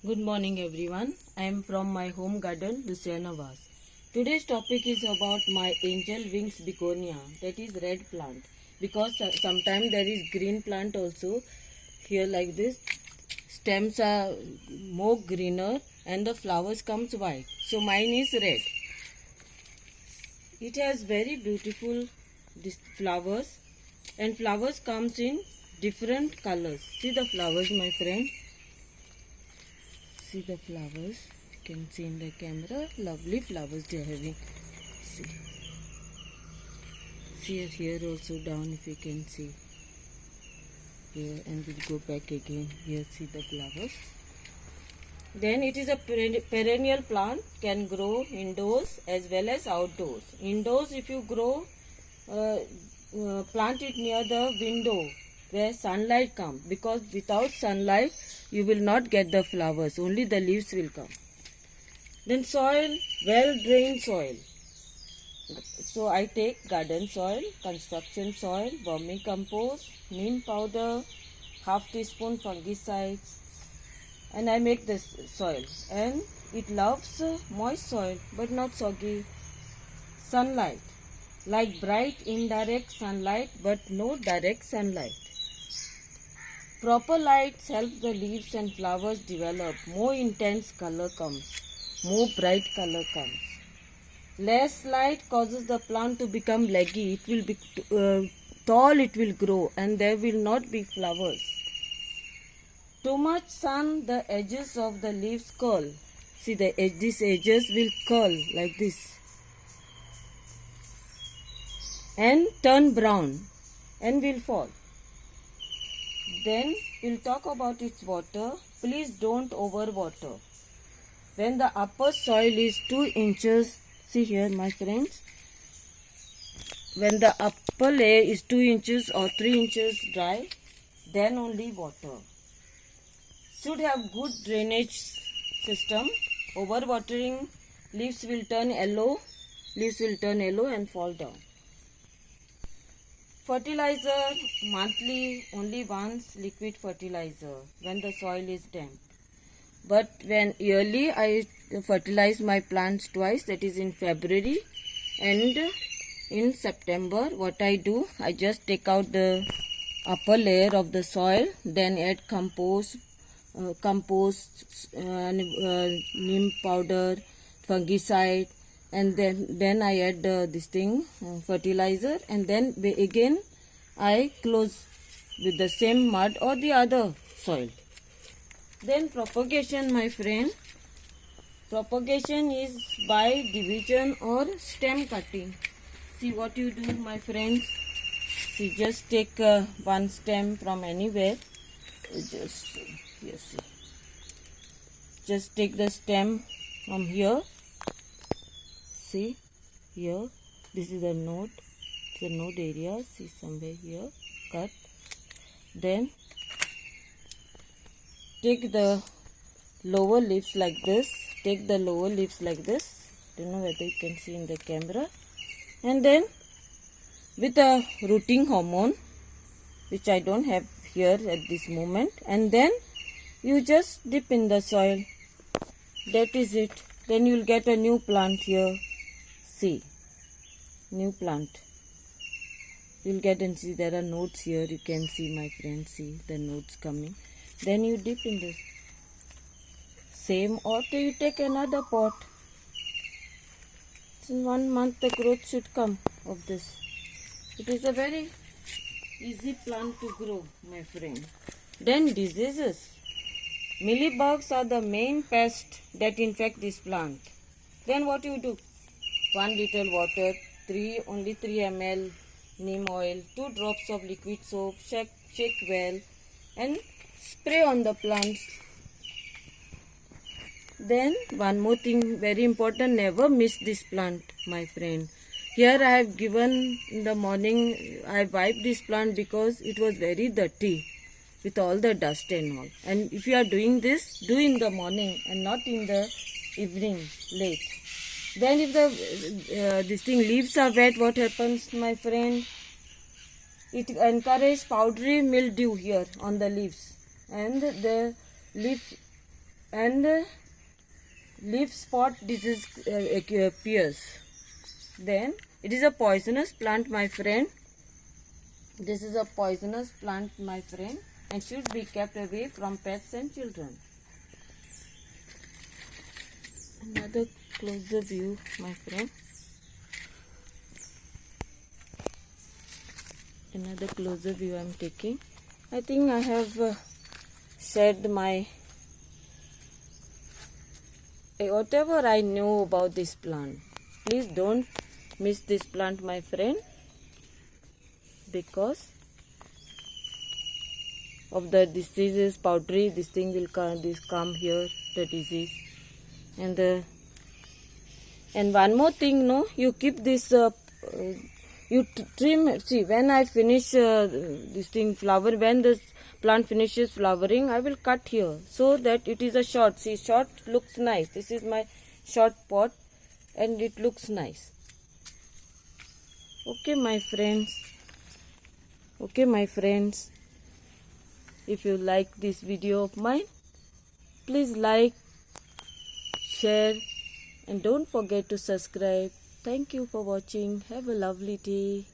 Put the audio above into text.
Good morning everyone. I am from my home garden, Luciana Vase. Today's topic is about my angel wings begonia, that is red plant. Because sometimes there is green plant also here like this. Stems are more greener and the flowers comes white. So mine is red. It has very beautiful flowers and flowers comes in different colors. See the flowers, my friend. See the flowers, you can see in the camera, lovely flowers they are having. See here also down if you can see. Here and we'll go back again. Here see the flowers. Then it is a perennial plant, can grow indoors as well as outdoors. Indoors if you grow, plant it near the window where sunlight comes, because without sunlight you will not get the flowers, only the leaves will come. Then soil, well drained soil. So I take garden soil, construction soil, vermicompost, neem powder, half teaspoon fungicides, and I make this soil. And it loves moist soil but not soggy. Sunlight, like bright indirect sunlight but no direct sunlight. Proper light helps the leaves and flowers develop. More intense color comes, more bright color comes. Less light causes the plant to become leggy. It will be tall, it will grow and there will not be flowers. Too much sun, the edges of the leaves curl. See these edges will curl like this and turn brown and will fall. Then we'll talk about its water. Please don't overwater. When the upper soil is 2 inches, see here my friends, when the upper layer is 2 inches or 3 inches dry, then only water. Should have good drainage system. Overwatering, leaves will turn yellow and fall down. Fertilizer, monthly only once liquid fertilizer when the soil is damp. But when yearly I fertilize my plants twice, that is in February and in September. What I do, I just take out the upper layer of the soil, then add compost, neem powder, fungicide, and then I add fertilizer, and then again I close with the same mud or the other soil. Then propagation, my friend. Propagation is by division or stem cutting. See what you do, my friends. See, just take one stem from anywhere. Just take the stem from here. See here, this is a node. It's a node area. See somewhere here, cut. Then take the lower leaves like this. Take the lower leaves like this. Don't know whether you can see in the camera. And then with a rooting hormone, which I don't have here at this moment, and then you just dip in the soil. That is it. Then you will get a new plant here. See, new plant. You will get and see there are nodes here. You can see, my friends, see the nodes coming. Then you dip in this same, or you take another pot. In 1 month the growth should come of this. It is a very easy plant to grow, my friend. Then diseases. Mealybugs are the main pest that infect this plant. Then what you do? 1 liter water, only 3 ml neem oil, 2 drops of liquid soap, shake well and spray on the plants. Then one more thing very important, never miss this plant, my friend. Here I have given in the morning, I wiped this plant because it was very dirty with all the dust and all. And if you are doing this, do in the morning and not in the evening late. Then if the leaves are wet, what happens, my friend? It encourages powdery mildew here on the leaves, and the leaf and leaf spot disease appears. Then it is a poisonous plant, my friend. This is a poisonous plant, my friend, and should be kept away from pets and children. Another closer view, my friend. Another closer view I am taking. I think I have shared my whatever I know about this plant. Please don't miss this plant, my friend, because of the diseases, powdery, this thing will come here, the disease. And one more thing, no, you keep this, you trim, see, when I finish this thing flower, when the plant finishes flowering, I will cut here, so that it is a short, see, short looks nice. This is my short pot and it looks nice. Okay, my friends. Okay, my friends. If you like this video of mine, please like, share, and don't forget to subscribe. Thank you for watching. Have a lovely day.